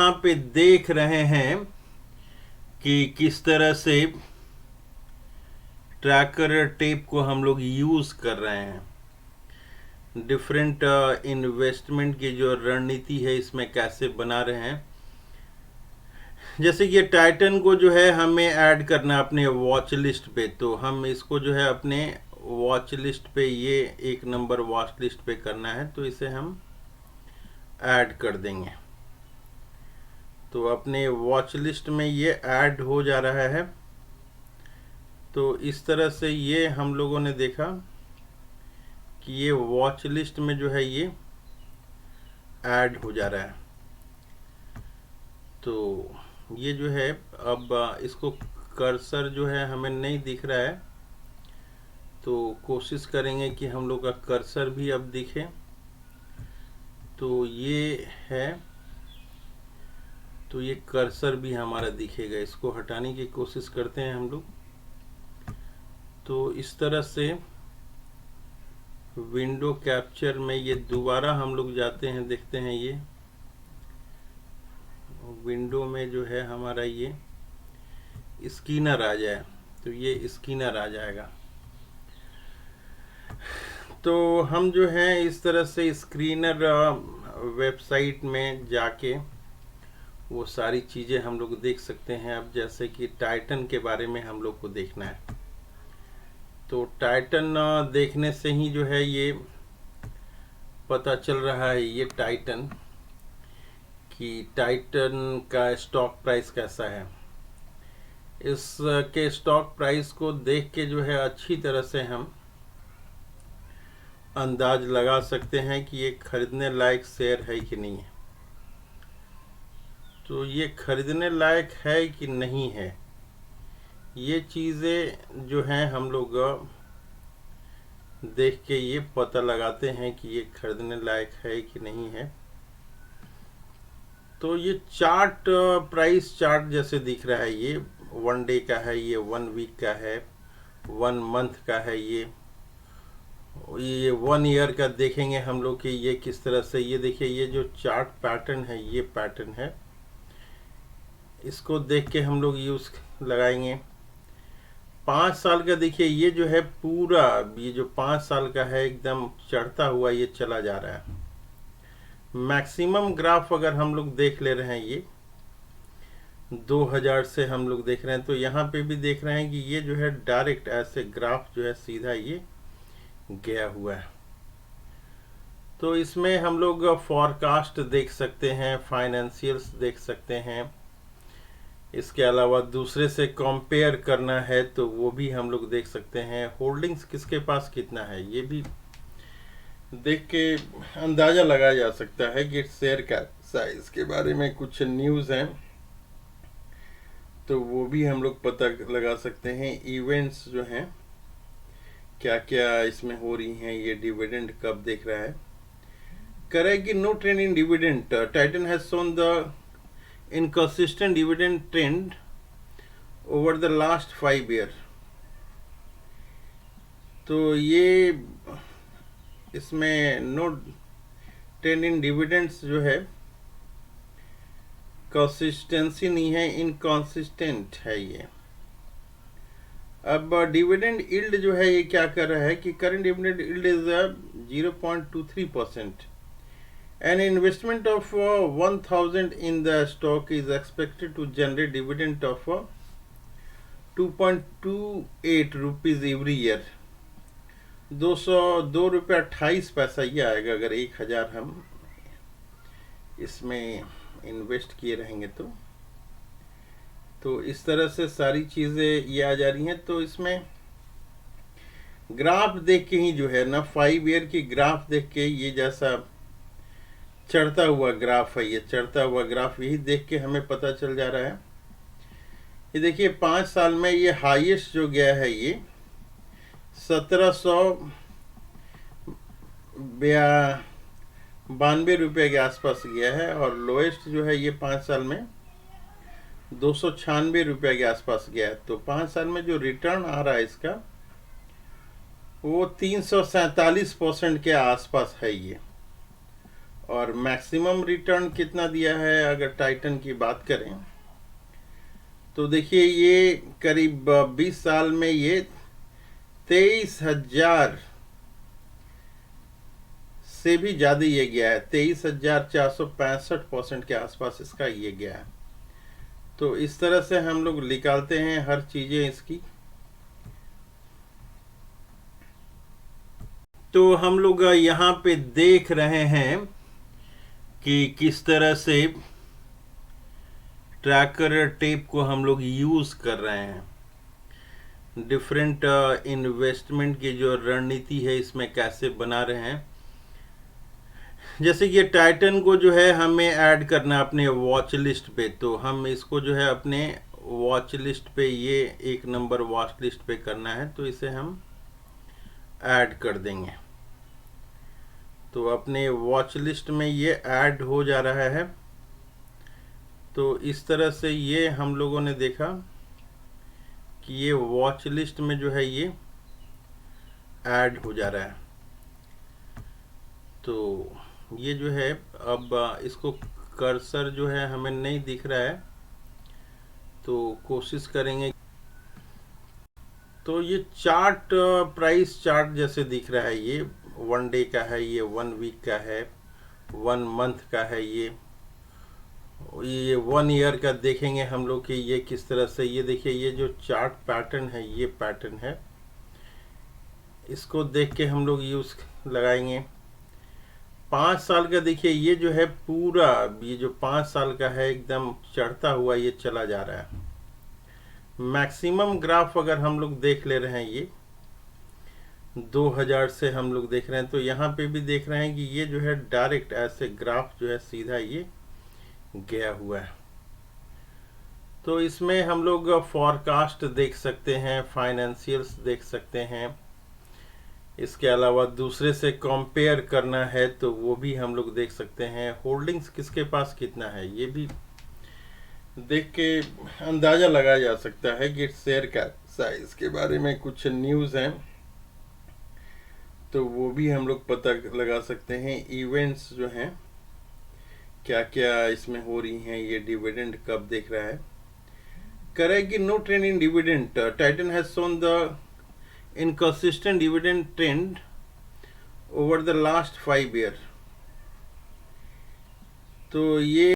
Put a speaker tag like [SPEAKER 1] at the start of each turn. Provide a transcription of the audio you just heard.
[SPEAKER 1] यहाँ पे देख रहे हैं कि किस तरह से ट्रैकर टेप को हम लोग यूज़ कर रहे हैं। डिफरेंट इन्वेस्टमेंट की जो रणनीति है इसमें कैसे बना रहे हैं। जैसे कि टाइटन को जो है हमें ऐड करना है अपने वॉच लिस्ट पे, तो हम इसको जो है अपने वॉच लिस्ट पे, ये एक नंबर वॉच लिस्ट पे करना है, तो इसे हम ऐड कर देंगे। तो अपने वॉच लिस्ट में ये ऐड हो जा रहा है। तो इस तरह से ये हम लोगों ने देखा कि ये वॉच लिस्ट में जो है ये ऐड हो जा रहा है। तो ये जो है अब इसको कर्सर जो है हमें नहीं दिख रहा है, तो कोशिश करेंगे कि हम लोग का कर्सर भी अब दिखे। तो ये है, तो ये कर्सर भी हमारा दिखेगा। इसको हटाने की कोशिश करते हैं हम लोग। तो इस तरह से विंडो कैप्चर में ये दोबारा हम लोग जाते हैं, देखते हैं ये विंडो में जो है हमारा ये स्कैनर आ जाए, तो ये स्कैनर आ जाएगा। तो हम जो है इस तरह से स्क्रीनर वेबसाइट में जाके वो सारी चीज़ें हम लोग देख सकते हैं। अब जैसे कि टाइटन के बारे में हम लोग को देखना है, तो टाइटन देखने से ही जो है ये पता चल रहा है, ये टाइटन कि टाइटन का स्टॉक प्राइस कैसा है। इसके स्टॉक प्राइस को देख के जो है अच्छी तरह से हम अंदाज लगा सकते हैं कि ये खरीदने लायक शेयर है कि नहीं है। तो ये खरीदने लायक है कि नहीं है, ये चीज़ें जो हैं हम लोग देख के ये पता लगाते हैं कि ये खरीदने लायक है कि नहीं है। तो ये चार्ट, प्राइस चार्ट जैसे दिख रहा है, ये 1 डे का है, ये 1 वीक का है, 1 मंथ का है, ये 1 ईयर का देखेंगे हम लोग कि ये किस तरह से। ये देखिए, ये जो चार्ट पैटर्न है, ये पैटर्न है, इसको देख के हम लोग यूज लगाएंगे। 5 साल का देखिए, ये जो है पूरा, ये जो 5 साल का है एकदम चढ़ता हुआ ये चला जा रहा है। मैक्सिमम ग्राफ अगर हम लोग देख ले रहे हैं, ये 2000 से हम लोग देख रहे हैं, तो यहाँ पे भी देख रहे हैं कि ये जो है डायरेक्ट ऐसे ग्राफ जो है सीधा ये गया हुआ है। तो इसमें हम लोग फॉरकास्ट देख सकते हैं, फाइनेंशियल्स देख सकते हैं। इसके अलावा दूसरे से कंपेयर करना है तो वो भी हम लोग देख सकते हैं। होल्डिंग्स किसके पास कितना है, ये भी देख के अंदाजा लगाया जा सकता है कि शेयर का साइज के बारे में कुछ न्यूज़ हैं तो वो भी हम लोग पता लगा सकते हैं। इवेंट्स जो हैं क्या क्या इसमें हो रही हैं, ये डिविडेंड कब देख रहा है, करेगी no trend in dividend, Titan has shown the inconsistent dividend trend over the last 5 year। तो ये इसमें नो ट्रेंड इन डिविडेंड्स जो है, कंसिस्टेंसी नहीं है, इनकॉन्सिस्टेंट है ये। अब डिविडेंड यील्ड जो है ये क्या कर रहा है कि current dividend yield is 0.23%। An investment of 1000 in the stock is expected to generate dividend of 2.28 rupees every year। 202 रुपये 28 पैसा ये आएगा अगर 1000 हम इसमें इन्वेस्ट किए रहेंगे तो इस तरह से सारी चीज़ें ये आ जा रही हैं। तो इसमें ग्राफ देख के ही जो है ना, 5 ईयर की ग्राफ देख के, ये जैसा चढ़ता हुआ ग्राफ है, ये चढ़ता हुआ ग्राफ, यही देख के हमें पता चल जा रहा है। ये देखिए 5 साल में ये हाईएस्ट जो गया है ये 1792 रुपये के आसपास गया है, और लोएस्ट जो है ये 5 साल में 296 रुपये के आसपास गया है। तो 5 साल में जो रिटर्न आ रहा है इसका वो 347% के आसपास है ये। और मैक्सिमम रिटर्न कितना दिया है अगर टाइटन की बात करें तो देखिए ये करीब 20 साल में ये 23,000 से भी ज़्यादा ये गया है। 23,465% के आसपास इसका ये गया है। तो इस तरह से हम लोग निकालते हैं हर चीज़ें इसकी। तो हम लोग यहाँ पे देख रहे हैं कि किस तरह से ट्रैकर टेप को हम लोग यूज़ कर रहे हैं। डिफरेंट इन्वेस्टमेंट की जो रणनीति है इसमें कैसे बना रहे हैं। जैसे कि टाइटन को जो है हमें ऐड करना है अपने वॉच लिस्ट पे, तो हम इसको जो है अपने वॉच लिस्ट पे ये 1 नंबर वॉच लिस्ट पे करना है, तो इसे हम ऐड कर देंगे। तो अपने वॉच लिस्ट में ये ऐड हो जा रहा है। तो इस तरह से ये हम लोगों ने देखा कि ये वॉच लिस्ट में जो है ये ऐड हो जा रहा है। तो ये जो है अब इसको कर्सर जो है हमें नहीं दिख रहा है, तो कोशिश करेंगे। तो ये चार्ट प्राइस चार्ट जैसे दिख रहा है, ये 1 डे का है, ये 1 वीक का है, 1 मंथ का है, ये 1 ईयर का देखेंगे हम लोग कि ये किस तरह से। ये देखिए ये जो चार्ट पैटर्न है ये पैटर्न है, इसको देख के हम लोग यूज लगाएंगे। 5 साल का देखिए ये जो है पूरा, ये जो 5 साल का है एकदम चढ़ता हुआ ये चला जा रहा है। मैक्सिमम ग्राफ अगर हम लोग देख ले रहे हैं, ये 2000 से हम लोग देख रहे हैं, तो यहाँ पे भी देख रहे हैं कि ये जो है डायरेक्ट ऐसे ग्राफ जो है सीधा ये गया हुआ है। तो इसमें हम लोग फॉरकास्ट देख सकते हैं, फाइनेंशियल्स देख सकते हैं। इसके अलावा दूसरे से कंपेयर करना है तो वो भी हम लोग देख सकते हैं। होल्डिंग्स किसके पास कितना है ये भी देख के अंदाजा लगाया जा सकता है कि शेयर का साइज के बारे में कुछ न्यूज़ हैं तो वो भी हम लोग पता लगा सकते हैं। इवेंट्स जो हैं क्या क्या इसमें हो रही हैं, ये डिविडेंड कब देख रहा है, करेगी no trend in dividend. Titan has shown the inconsistent dividend trend over the last 5 years। तो ये